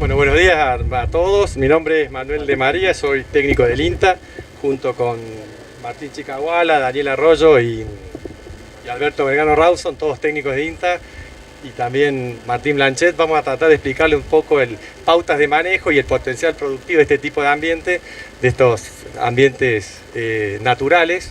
Bueno, buenos días a todos. Mi nombre es Manuel de María, soy técnico del INTA, junto con Martín Chicahuala, Daniel Arroyo y Alberto Vergano Rawson, todos técnicos de INTA, y también Martín Blanchet. Vamos a tratar de explicarle un poco pautas de manejo y el potencial productivo de este tipo de ambiente, de estos ambientes naturales.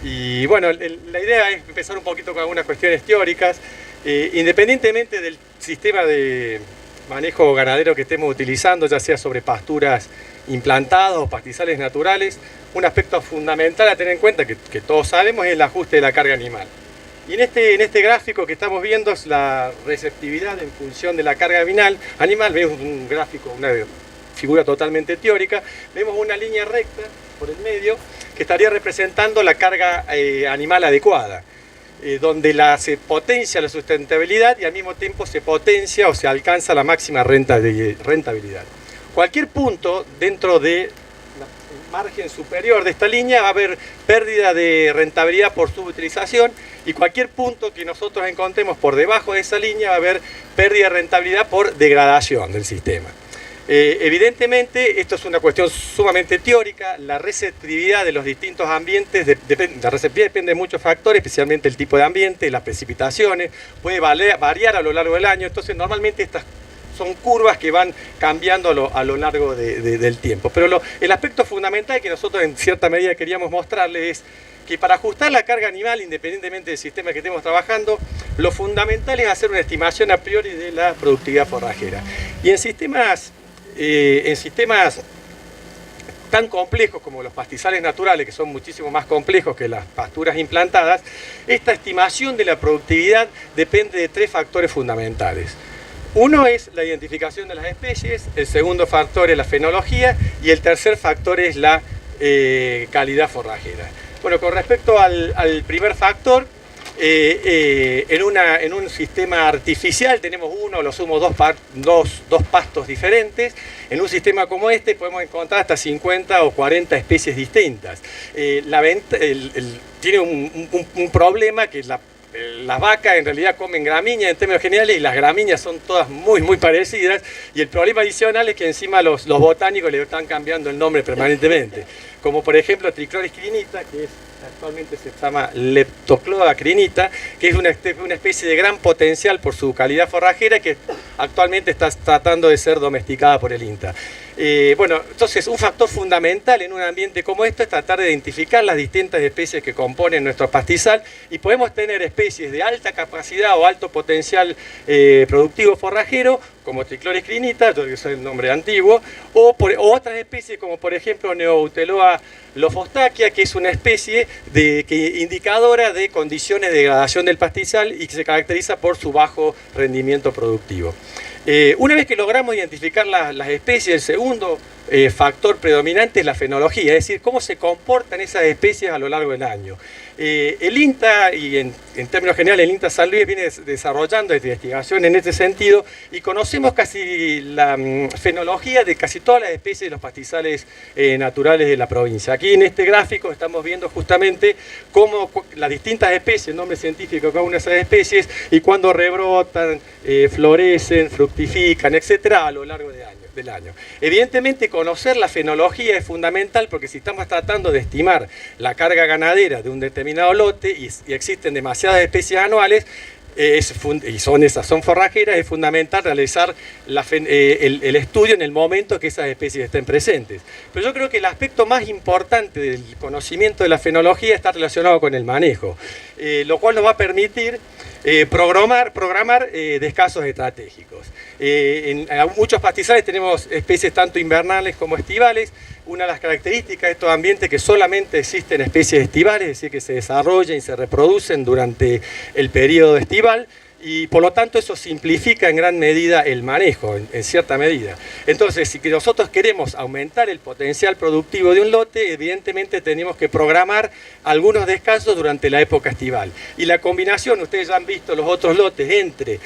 Y bueno, la idea es empezar un poquito con algunas cuestiones teóricas. Independientemente del sistema de manejo ganadero que estemos utilizando, ya sea sobre pasturas implantadas o pastizales naturales, un aspecto fundamental a tener en cuenta, que todos sabemos, es el ajuste de la carga animal. Y en este gráfico que estamos viendo es la receptividad en función de la carga animal. Vemos un gráfico, una figura totalmente teórica. Vemos una línea recta por el medio que estaría representando la carga animal adecuada, donde se potencia la sustentabilidad y al mismo tiempo se potencia o se alcanza la máxima rentabilidad. Cualquier punto dentro del margen superior de esta línea va a haber pérdida de rentabilidad por subutilización, y cualquier punto que nosotros encontremos por debajo de esa línea va a haber pérdida de rentabilidad por degradación del sistema. Evidentemente, esto es una cuestión sumamente teórica. La receptividad de los distintos ambientes, la receptividad depende de muchos factores, especialmente el tipo de ambiente, las precipitaciones, puede variar a lo largo del año. Entonces, normalmente estas son curvas que van cambiando a lo largo del tiempo. Pero el aspecto fundamental que nosotros en cierta medida queríamos mostrarles es que para ajustar la carga animal, independientemente del sistema que estemos trabajando, lo fundamental es hacer una estimación a priori de la productividad forrajera. Y en sistemas tan complejos como los pastizales naturales, que son muchísimo más complejos que las pasturas implantadas, esta estimación de la productividad depende de tres factores fundamentales. Uno es la identificación de las especies, el segundo factor es la fenología y el tercer factor es la calidad forrajera. Bueno, con respecto al primer factor, en un sistema artificial tenemos uno o lo sumo dos pastos diferentes. En un sistema como este podemos encontrar hasta 50 o 40 especies distintas. Tiene un problema, que las vacas en realidad comen gramíneas en términos generales, y las gramíneas son todas muy parecidas, y el problema adicional es que encima los botánicos le están cambiando el nombre permanentemente, como por ejemplo tricloriscrinita, que actualmente se llama leptocloacrinita, que es una especie de gran potencial por su calidad forrajera, que actualmente está tratando de ser domesticada por el INTA. Bueno, entonces un factor fundamental en un ambiente como este es tratar de identificar las distintas especies que componen nuestro pastizal, y podemos tener especies de alta capacidad o alto potencial productivo forrajero, como tricloriscrinita, que es el nombre antiguo, o otras especies como por ejemplo Neouteloa lofostachia, que es una especie indicadora de condiciones de degradación del pastizal y que se caracteriza por su bajo rendimiento productivo. Una vez que logramos identificar las especies, el segundo factor predominante es la fenología, es decir, cómo se comportan esas especies a lo largo del año. El INTA, y en términos generales el INTA San Luis, viene desarrollando investigación en este sentido, y conocemos casi la fenología de casi todas las especies de los pastizales naturales de la provincia. Aquí en este gráfico estamos viendo justamente cómo las distintas especies, el nombre científico de cada una de esas especies, y cuándo rebrotan, florecen, fructifican, etcétera, a lo largo del año. Evidentemente, conocer la fenología es fundamental, porque si estamos tratando de estimar la carga ganadera de un determinado lote y existen demasiadas especies anuales, y son forrajeras, es fundamental realizar el estudio en el momento que esas especies estén presentes. Pero yo creo que el aspecto más importante del conocimiento de la fenología está relacionado con el manejo, lo cual nos va a permitir programar descansos estratégicos. En muchos pastizales tenemos especies tanto invernales como estivales. Una de las características de estos ambientes es que solamente existen especies estivales, es decir, que se desarrollan y se reproducen durante el periodo estival, y por lo tanto eso simplifica en gran medida el manejo, en cierta medida. Entonces, si nosotros queremos aumentar el potencial productivo de un lote, evidentemente tenemos que programar algunos descansos durante la época estival. Y la combinación, ustedes ya han visto los otros lotes, entre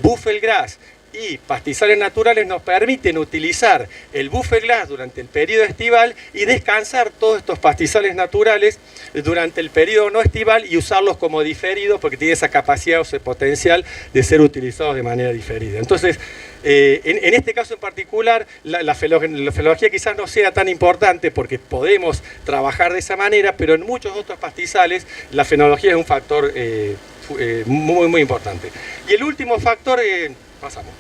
buffelgrass y pastizales naturales nos permiten utilizar el buffer glass durante el periodo estival y descansar todos estos pastizales naturales durante el periodo no estival y usarlos como diferidos porque tiene esa capacidad o ese potencial de ser utilizados de manera diferida. Entonces, en este caso en particular, la fenología quizás no sea tan importante porque podemos trabajar de esa manera, pero en muchos otros pastizales la fenología es un factor muy importante. Y el último factor, pasamos,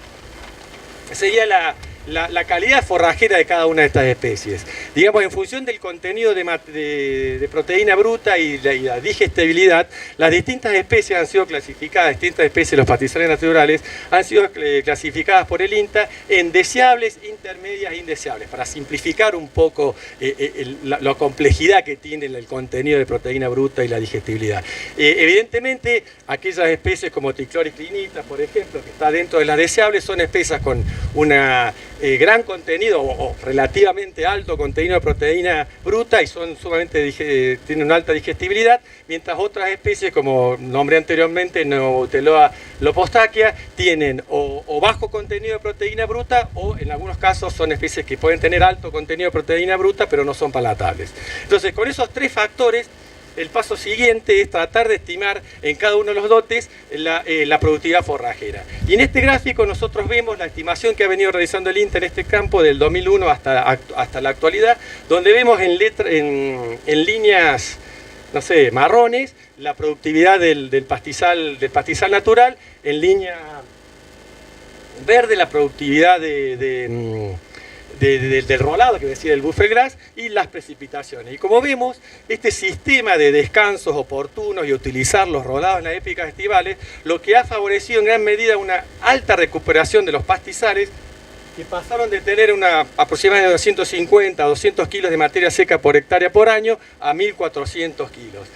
sería la calidad forrajera de cada una de estas especies. Digamos, en función del contenido de proteína bruta y la digestibilidad, las distintas especies han sido clasificadas, distintas especies de los pastizales naturales, han sido clasificadas por el INTA en deseables, intermedias e indeseables, para simplificar un poco la complejidad que tiene el contenido de proteína bruta y la digestibilidad. Evidentemente, aquellas especies como Trichloris clinita, por ejemplo, que está dentro de las deseables, son especies con una gran contenido o relativamente alto contenido de proteína bruta y son tienen una alta digestibilidad, mientras otras especies, como nombré anteriormente, Neuteloa lopostachia, tienen o bajo contenido de proteína bruta o en algunos casos son especies que pueden tener alto contenido de proteína bruta pero no son palatables. Entonces, con esos tres factores, el paso siguiente es tratar de estimar en cada uno de los lotes la productividad forrajera. Y en este gráfico nosotros vemos la estimación que ha venido realizando el INTA en este campo del 2001 hasta la actualidad, donde vemos en líneas, no sé, marrones, la productividad del pastizal natural, en línea verde la productividad del rolado, que decía el buffer grass, y las precipitaciones. Y como vemos, este sistema de descansos oportunos y utilizar los rolados en las épocas estivales, lo que ha favorecido en gran medida una alta recuperación de los pastizales, que pasaron de tener aproximadamente 250 a 200 kilos de materia seca por hectárea por año a 1.400 kilos.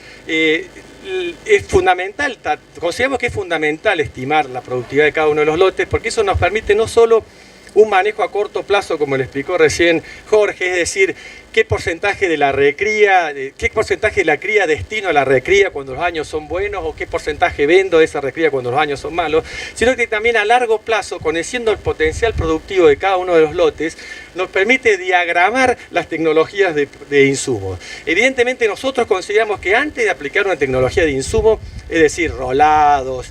Es fundamental, consideramos que es fundamental estimar la productividad de cada uno de los lotes, porque eso nos permite no solo un manejo a corto plazo, como le explicó recién Jorge, es decir, qué porcentaje de la recría, qué porcentaje de la cría destino a la recría cuando los años son buenos o qué porcentaje vendo de esa recría cuando los años son malos, sino que también a largo plazo, conociendo el potencial productivo de cada uno de los lotes, nos permite diagramar las tecnologías de insumos. Evidentemente nosotros consideramos que antes de aplicar una tecnología de insumo, es decir, rolados,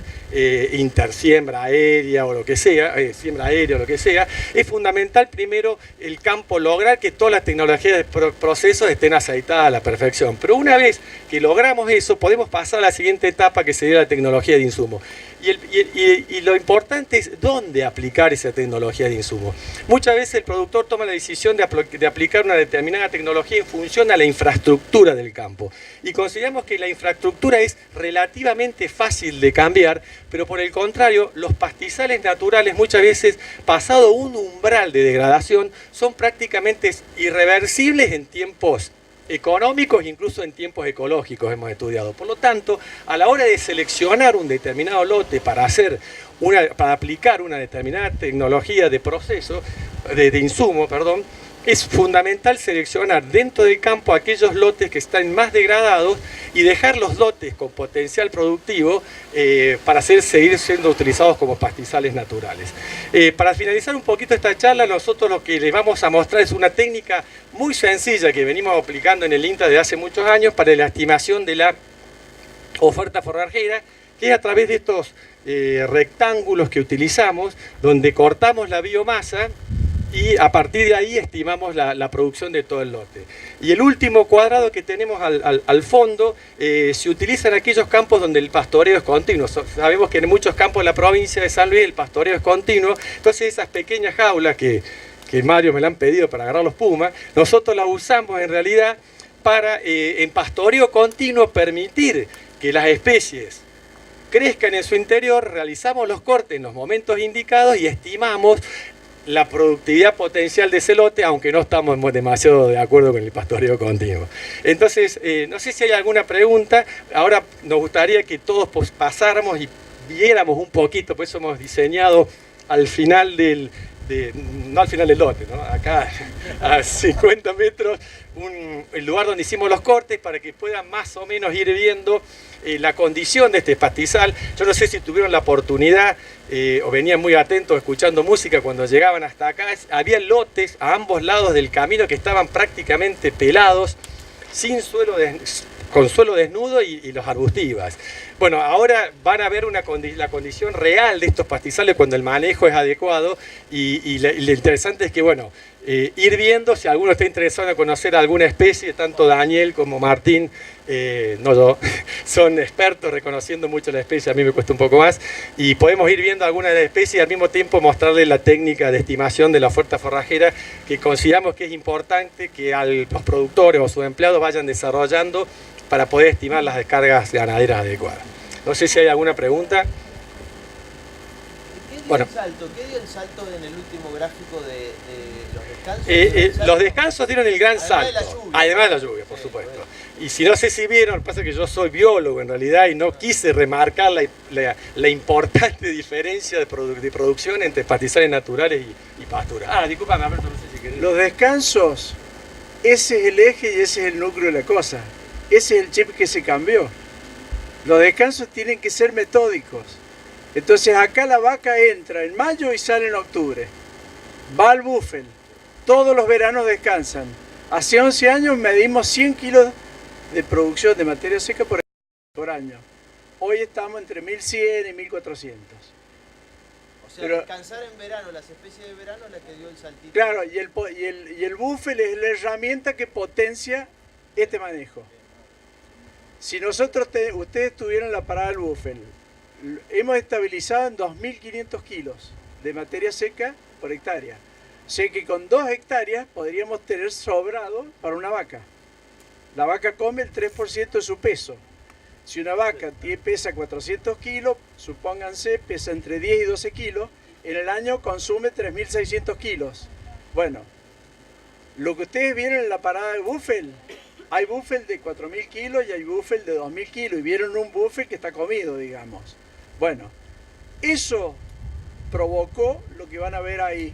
intersiembra aérea o lo que sea, siembra aérea o lo que sea, es fundamental primero el campo lograr que todas las tecnologías de procesos estén aceitadas a la perfección. Pero una vez que logramos eso, podemos pasar a la siguiente etapa, que sería la tecnología de insumo. Y lo importante es dónde aplicar esa tecnología de insumo. Muchas veces el productor toma la decisión de aplicar una determinada tecnología en función a la infraestructura del campo. Y consideramos que la infraestructura es relativamente fácil de cambiar, pero por el contrario, los pastizales naturales muchas veces, pasado un umbral de degradación, son prácticamente irreversibles en tiempos económicos, incluso en tiempos ecológicos hemos estudiado. Por lo tanto, a la hora de seleccionar un determinado lote para aplicar una determinada tecnología de proceso, de insumo, perdón, es fundamental seleccionar dentro del campo aquellos lotes que están más degradados y dejar los lotes con potencial productivo para seguir siendo utilizados como pastizales naturales. Para finalizar un poquito esta charla, nosotros lo que les vamos a mostrar es una técnica muy sencilla que venimos aplicando en el INTA desde hace muchos años para la estimación de la oferta forrajera, que es a través de estos rectángulos que utilizamos, donde cortamos la biomasa y a partir de ahí estimamos la producción de todo el lote. Y el último cuadrado que tenemos al fondo se utiliza en aquellos campos donde el pastoreo es continuo. Sabemos que en muchos campos de la provincia de San Luis el pastoreo es continuo, entonces esas pequeñas jaulas que Mario me la han pedido para agarrar los pumas, nosotros las usamos en realidad para en pastoreo continuo permitir que las especies crezcan en su interior, realizamos los cortes en los momentos indicados y estimamos la productividad potencial de ese lote, aunque no estamos demasiado de acuerdo con el pastoreo continuo. Entonces, no sé si hay alguna pregunta. Ahora nos gustaría que todos pasáramos y viéramos un poquito, por eso hemos diseñado al final del no al final del lote, ¿no? Acá a 50 metros, el lugar donde hicimos los cortes para que puedan más o menos ir viendo la condición de este pastizal. Yo no sé si tuvieron la oportunidad o venían muy atentos escuchando música cuando llegaban hasta acá. Había lotes a ambos lados del camino que estaban prácticamente pelados, sin suelo, con suelo desnudo y los arbustivas. Bueno, ahora van a ver la condición real de estos pastizales cuando el manejo es adecuado y lo interesante es que, bueno, ir viendo si alguno está interesado en conocer alguna especie, tanto Daniel como Martín, no yo, son expertos reconociendo mucho la especie, a mí me cuesta un poco más, y podemos ir viendo alguna de las especies y al mismo tiempo mostrarles la técnica de estimación de la oferta forrajera que consideramos que es importante que los productores o sus empleados vayan desarrollando para poder estimar las descargas ganaderas adecuadas. No sé si hay alguna pregunta. ¿Qué dio el salto en el último gráfico de los descansos? Los descansos dieron el gran salto. Además de la lluvia, por supuesto. Y si no sé si vieron, lo que pasa es que yo soy biólogo en realidad y no quise remarcar la importante diferencia de producción entre pastizales naturales y pasturas. Discúlpame, Alberto, no sé si querés. Los descansos, ese es el eje y ese es el núcleo de la cosa. Ese es el chip que se cambió. Los descansos tienen que ser metódicos. Entonces acá la vaca entra en mayo y sale en octubre. Va al búfel. Todos los veranos descansan. Hace 11 años medimos 100 kilos de producción de materia seca por año. Hoy estamos entre 1100 y 1400. O sea, descansar en verano, las especies de verano es la que dio el saltito. Claro, y el búfel es la herramienta que potencia este manejo. Si ustedes tuvieron la parada del búfel, hemos estabilizado en 2.500 kilos de materia seca por hectárea. O sea que con 2 hectáreas podríamos tener sobrado para una vaca. La vaca come el 3% de su peso. Si una vaca pesa 400 kilos, supónganse, pesa entre 10 y 12 kilos, en el año consume 3.600 kilos. Bueno, lo que ustedes vieron en la parada de búfel, hay búfel de 4.000 kilos y hay búfel de 2.000 kilos, y vieron un búfel que está comido, digamos. Bueno, eso provocó lo que van a ver ahí,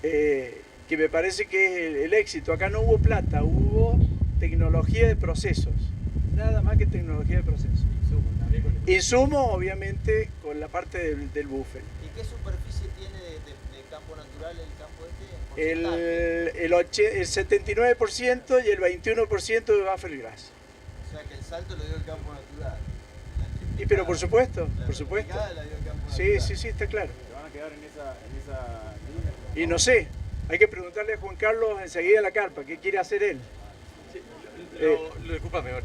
que me parece que es el éxito. Acá no hubo plata, hubo tecnología de procesos, nada más que tecnología de procesos. Insumos, obviamente, con la parte del búfel. ¿Y qué superficie tiene de campo natural el campo El 79% y el 21% de buffer grass. O sea que el salto lo dio el campo natural. Pero por supuesto, por supuesto. La dio el campo sí, natural. sí, está claro. ¿Se van a quedar en esa línea? Y no sé, hay que preguntarle a Juan Carlos enseguida en la carpa, ¿qué quiere hacer él?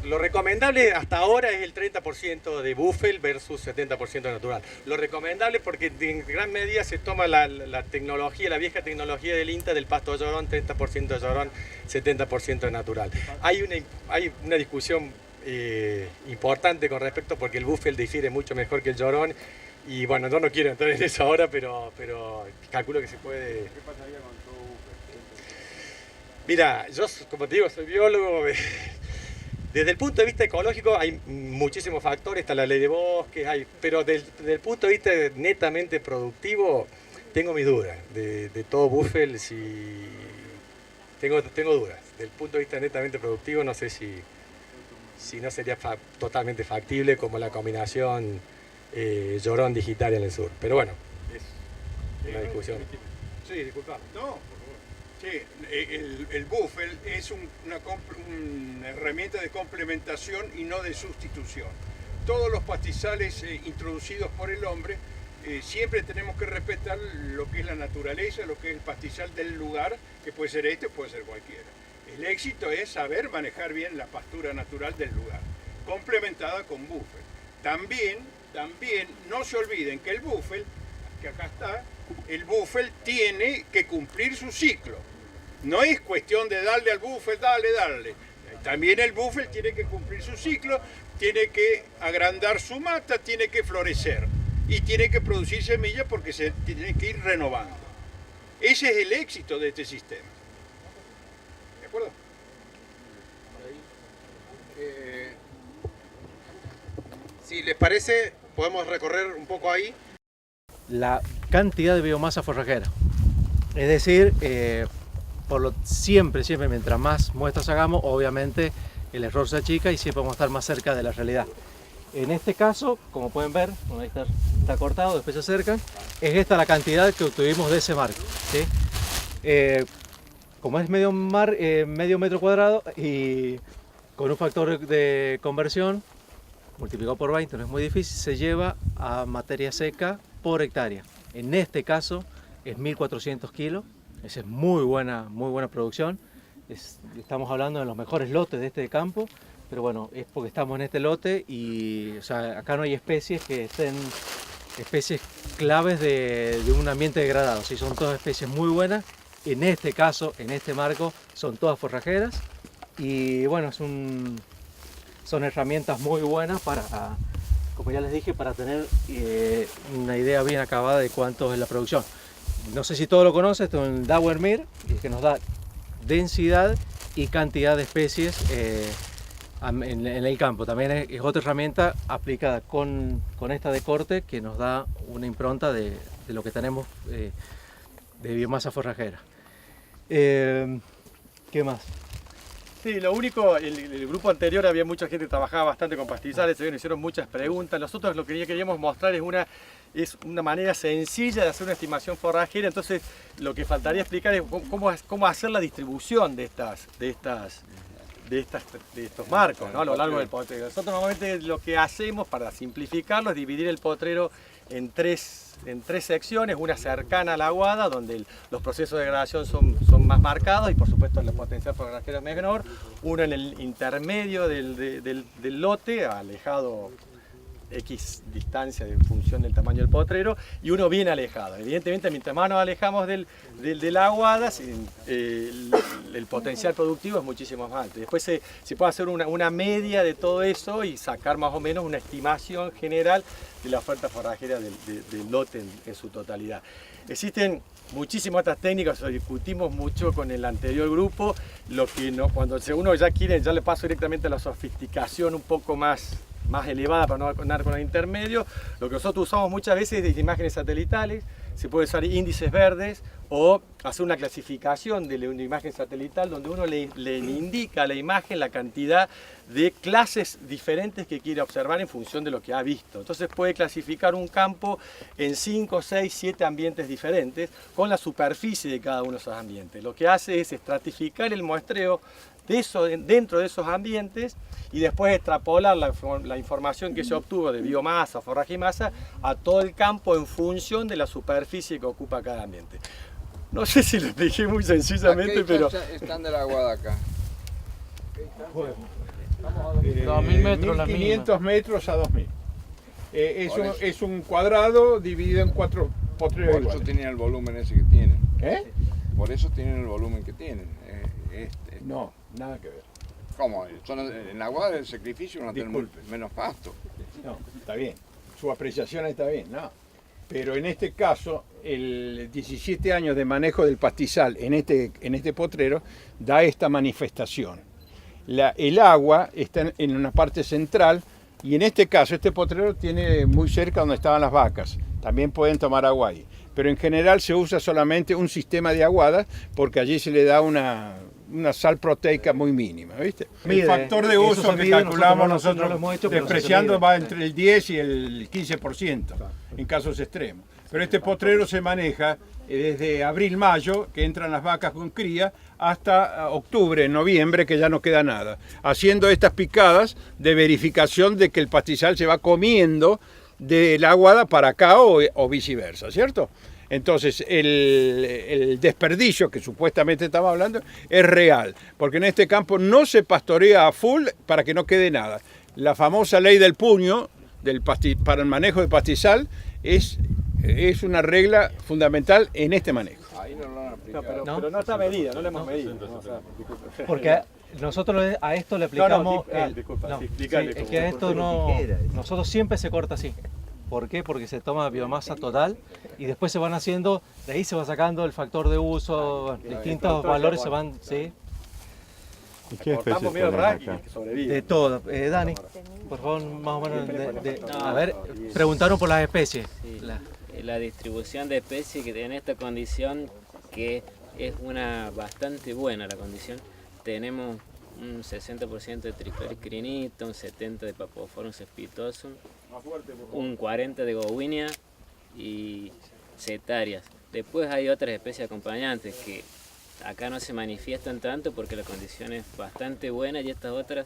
Lo recomendable hasta ahora es el 30% de búfel versus 70% natural. Lo recomendable porque en gran medida se toma la tecnología, la vieja tecnología del INTA del pasto llorón, 30% de llorón, 70% de natural. Hay una discusión importante con respecto porque el búfel difiere mucho mejor que el llorón y bueno, no quiero entrar en eso ahora, pero calculo que se puede. ¿Qué pasaría con todo búfel? Mira, yo como te digo, soy biólogo. Desde el punto de vista ecológico hay muchísimos factores, está la ley de bosques, pero desde el punto de vista netamente productivo, tengo mis dudas de todo búfel. Tengo dudas. Desde el punto de vista netamente productivo, no sé si no sería totalmente factible como la combinación llorón digital en el sur. Pero bueno, es una discusión. Sí, disculpa. No, sí, el búfel es una herramienta de complementación y no de sustitución. Todos los pastizales introducidos por el hombre, siempre tenemos que respetar lo que es la naturaleza, lo que es el pastizal del lugar, que puede ser este o puede ser cualquiera. El éxito es saber manejar bien la pastura natural del lugar, complementada con búfel. También no se olviden que el búfel, que acá está, el búfel tiene que cumplir su ciclo. No es cuestión de darle al búfel, darle. También el búfel tiene que cumplir su ciclo, tiene que agrandar su mata, tiene que florecer y tiene que producir semillas porque se tiene que ir renovando. Ese es el éxito de este sistema. ¿De acuerdo? Si les parece, podemos recorrer un poco ahí. La cantidad de biomasa forrajera. Es decir, siempre, mientras más muestras hagamos, obviamente el error se achica y siempre vamos a estar más cerca de la realidad. En este caso, como pueden ver, bueno, ahí está cortado, después se acercan, es esta la cantidad que obtuvimos de ese marco, ¿sí? Como es medio metro cuadrado y con un factor de conversión multiplicado por 20, no es muy difícil, se lleva a materia seca por hectárea. En este caso es 1400 kilos, esa es muy buena producción. Estamos hablando de los mejores lotes de este campo, pero bueno, es porque estamos en este lote y o sea, acá no hay especies que estén especies claves de un ambiente degradado, ¿sí? Son todas especies muy buenas. En este caso, en este marco, son todas forrajeras y bueno, son herramientas muy buenas para, como ya les dije, para tener una idea bien acabada de cuánto es la producción. No sé si todos lo conocen, esto es el Dauermir, que nos da densidad y cantidad de especies en el campo. También es otra herramienta aplicada con esta de corte que nos da una impronta de lo que tenemos de biomasa forrajera. ¿Qué más? Sí, lo único, el grupo anterior había mucha gente que trabajaba bastante con pastizales, se hicieron muchas preguntas. Nosotros lo que queríamos mostrar es una manera sencilla de hacer una estimación forrajera, entonces lo que faltaría explicar es cómo hacer la distribución de estos marcos, ¿no? A lo largo del potrero. Nosotros normalmente lo que hacemos para simplificarlo es dividir el potrero en tres secciones, una cercana a la aguada, donde los procesos de degradación son más marcados y por supuesto la potencial forrajera es menor, uno en el intermedio del lote, alejado X distancia en función del tamaño del potrero, y uno bien alejado. Evidentemente, mientras más nos alejamos de la aguada, el potencial productivo es muchísimo más alto. Después se puede hacer una media de todo eso y sacar más o menos una estimación general de la oferta forrajera del lote en su totalidad. Existen muchísimas otras técnicas, lo discutimos mucho con el anterior grupo, cuando uno ya le paso directamente a la sofisticación un poco más elevada para no andar con el intermedio. Lo que nosotros usamos muchas veces es imágenes satelitales, se puede usar índices verdes o hacer una clasificación de una imagen satelital donde uno le indica a la imagen la cantidad de clases diferentes que quiere observar en función de lo que ha visto. Entonces puede clasificar un campo en 5, 6, 7 ambientes diferentes con la superficie de cada uno de esos ambientes. Lo que hace es estratificar el muestreo dentro de esos ambientes y después extrapolar la información que se obtuvo de biomasa, forraje y masa a todo el campo en función de la superficie que ocupa cada ambiente. No sé si lo expliqué muy sencillamente, pero... Están de la aguada acá. 2000 metros, 1500 metros a 2000. Es un cuadrado dividido en 4 potreros Por eso iguales. tienen el volumen ese que tienen. ¿Eh? Por eso tienen el volumen que tienen. No, nada que ver. ¿Cómo? En la aguada del sacrificio no tienen Disculpe. menos pasto. No, está bien. Su apreciación está bien, no. Pero en este caso, el 17 años de manejo del pastizal en este potrero da esta manifestación. El agua está en una parte central y en este caso este potrero tiene muy cerca donde estaban las vacas. También pueden tomar agua ahí. Pero en general se usa solamente un sistema de aguadas porque allí se le da una sal proteica muy mínima, ¿viste? El factor de uso que calculamos nosotros despreciando va entre el 10 y el 15% en casos extremos. Pero este potrero se maneja desde abril-mayo, que entran las vacas con cría, hasta octubre, noviembre, que ya no queda nada. Haciendo estas picadas de verificación de que el pastizal se va comiendo de la aguada para acá o viceversa, ¿cierto? Entonces el desperdicio que supuestamente estamos hablando es real, porque en este campo no se pastorea a full para que no quede nada. La famosa ley del puño para el manejo de pastizal es una regla fundamental en este manejo. Ahí no lo han aplicado. Pero no está medida, no lo hemos medido. ¿no? O sea, Porque nosotros a esto le aplicamos... explícale es que a esto nosotros siempre se corta así. ¿Por qué? Porque se toma biomasa total y después se van haciendo, de ahí se va sacando el factor de uso, distintos valores se van, ¿sí? Cortamos medio rack y que sobrevive. De todo. Dani, por favor, más o menos, a ver, preguntaron por las especies. la distribución de especies que en esta condición, que es una bastante buena la condición, tenemos un 60% de Trichloris crinita, un 70% de Papophorum cespitosum, un 40% de Gowinia y Cetarias. Después hay otras especies acompañantes que acá no se manifiestan tanto porque la condición es bastante buena y estas otras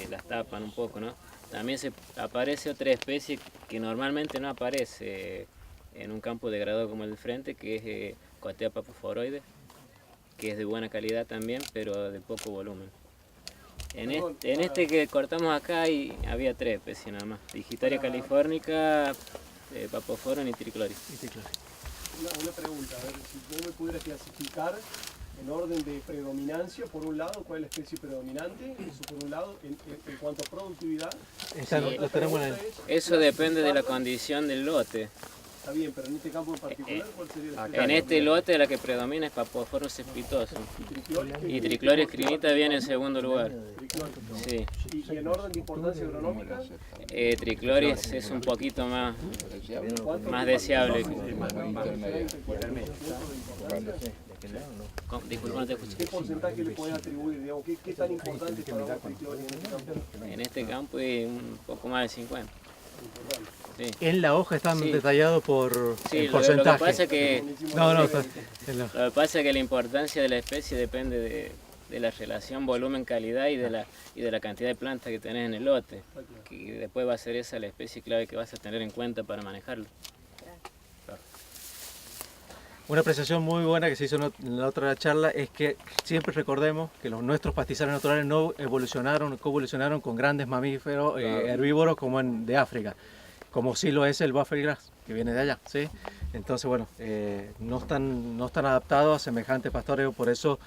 las tapan un poco, ¿no? También aparece otra especie que normalmente no aparece en un campo degradado como el del frente, que es Coatea papophoroides, que es de buena calidad también, pero de poco volumen. En este que cortamos acá había 3 especies nada más: Digitaria californica, Papophorum y Trichloris. Una pregunta, a ver si vos me pudieras clasificar en orden de predominancia, por un lado, ¿cuál es la especie predominante? Eso por un lado, en cuanto a productividad. Lo tenemos en el... Eso depende de la condición del lote. Está bien, pero en este campo en particular, ¿cuál sería la especie? En este lote la que predomina es Papophorum cespitosum. Y Trichloris crinita viene en segundo lugar. Sí. ¿Y en orden de importancia agronómica? Trichloris es un poquito más deseable. Disculpa, no te escuché. ¿Qué porcentaje le podés atribuir? Digamos, ¿qué tan importante es para vos Trichloris en este campo? En este campo es un poco más de 50. Sí. En la hoja están Sí. detallados por Sí, el lo porcentaje. que pasa es que No, lo que pasa es que la importancia de la especie depende de la relación volumen-calidad y de la cantidad de plantas que tenés en el lote, que después va a ser esa la especie clave que vas a tener en cuenta para manejarlo. Una apreciación muy buena que se hizo en la otra charla es que siempre recordemos que nuestros pastizales naturales no coevolucionaron con grandes mamíferos herbívoros como de África, como sí lo es el buffalo grass, que viene de allá, ¿sí? Entonces, bueno, no están adaptados a semejante pastoreo, por eso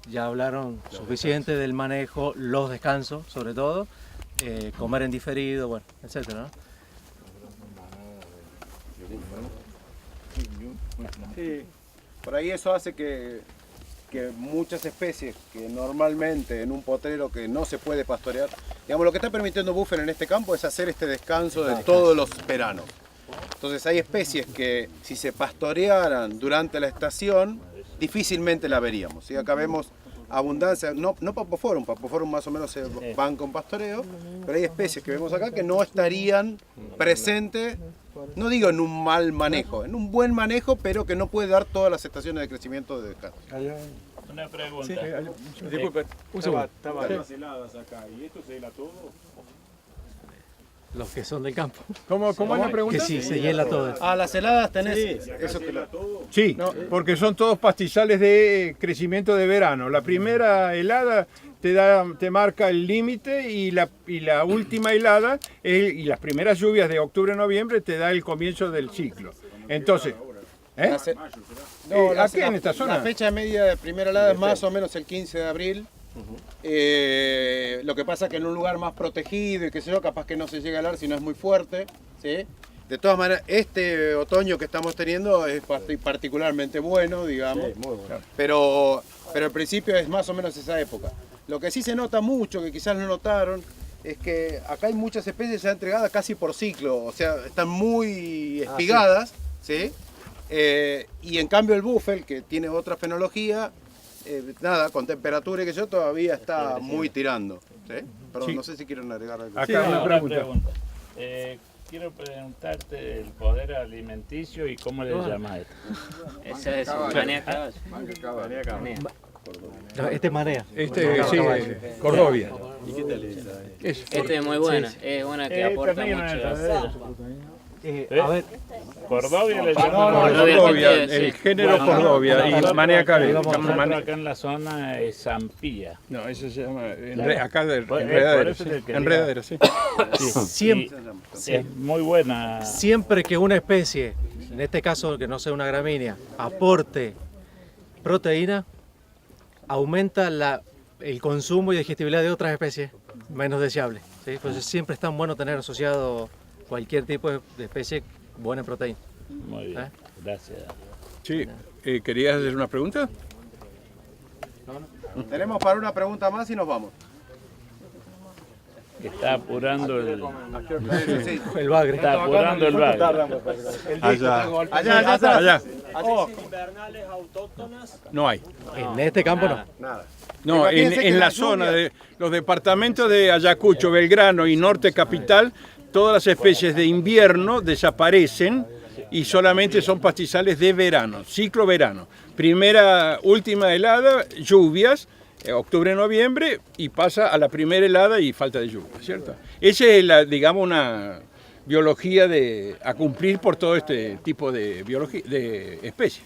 ya hablaron suficiente del manejo, los descansos, sobre todo, comer en diferido, bueno, etcétera, ¿no? Sí, por ahí eso hace que muchas especies que normalmente en un potrero que no se puede pastorear, digamos, lo que está permitiendo Buffel en este campo es hacer este descanso de todos los veranos. Entonces hay especies que si se pastorearan durante la estación, difícilmente la veríamos. ¿Sí? Acá vemos abundancia, no Papophorum más o menos se van con pastoreo, pero hay especies que vemos acá que no estarían presentes, no digo en un mal manejo, en un buen manejo, pero que no puede dar todas las estaciones de crecimiento de descanso. Una pregunta. Sí, disculpe, un segundo. Las heladas acá, ¿y esto se hela todo? Los que son del campo. ¿Cómo es la pregunta? Que sí, se hiela todo. Ah, las heladas tenés. ¿Y acá se hela todo? Sí, porque son todos pastizales de crecimiento de verano. La primera helada te marca el límite y la última helada y las primeras lluvias de octubre-noviembre te da el comienzo del ciclo. Entonces, aquí en esta zona. La fecha media de primera helada es más o menos el 15 de abril. Lo que pasa es que en un lugar más protegido y qué sé yo, capaz que no se llega a helar si no es muy fuerte, ¿sí? De todas maneras, este otoño que estamos teniendo es particularmente bueno, digamos, pero al principio es más o menos esa época. Lo que sí se nota mucho, que quizás no notaron, es que acá hay muchas especies ya entregadas casi por ciclo, o sea, están muy espigadas, ¿sí? Y en cambio el Buffel, que tiene otra fenología, nada, con temperatura y que yo todavía está muy tirando. ¿Sí? Perdón, Sí. no sé si quieren agregar algo. Acá una pregunta. Quiero preguntarte el poder alimenticio y cómo le llamas esto. Esa es manea caballo. No, este es marea. Sí, Cordovia. Este es muy buena, es una que aporta mucho. A ver, Cordovia le llamamos. Cordovia, sí. el género Cordovia y Manea Cabe. Nosotros acá en la zona es Zampilla. No, eso se llama acá de Por enredadero. eso es el que Enredadero, sí. siempre, Es muy buena. siempre que una especie, en este caso que no sea una gramínea, aporte proteína, aumenta el consumo y digestibilidad de otras especies menos deseables, ¿sí? Por eso siempre es tan bueno tener asociado cualquier tipo de especie buena en proteína. Muy bien, gracias. Sí, ¿querías hacer una pregunta? Tenemos para una pregunta más y nos vamos. está apurando el bagre. Está apurando el bagre. Allá. Invernales autóctonas. No hay. En este campo no. Nada. No, Imagínense que en la la zona lluvia- de los departamentos de Ayacucho, Belgrano y Norte Capital, todas las especies de invierno desaparecen y solamente son pastizales de verano, ciclo verano. Última helada, lluvias, octubre, noviembre, y pasa a la primera helada y falta de lluvia, ¿cierto? Esa es, digamos, una biología a cumplir por todo este tipo de especies.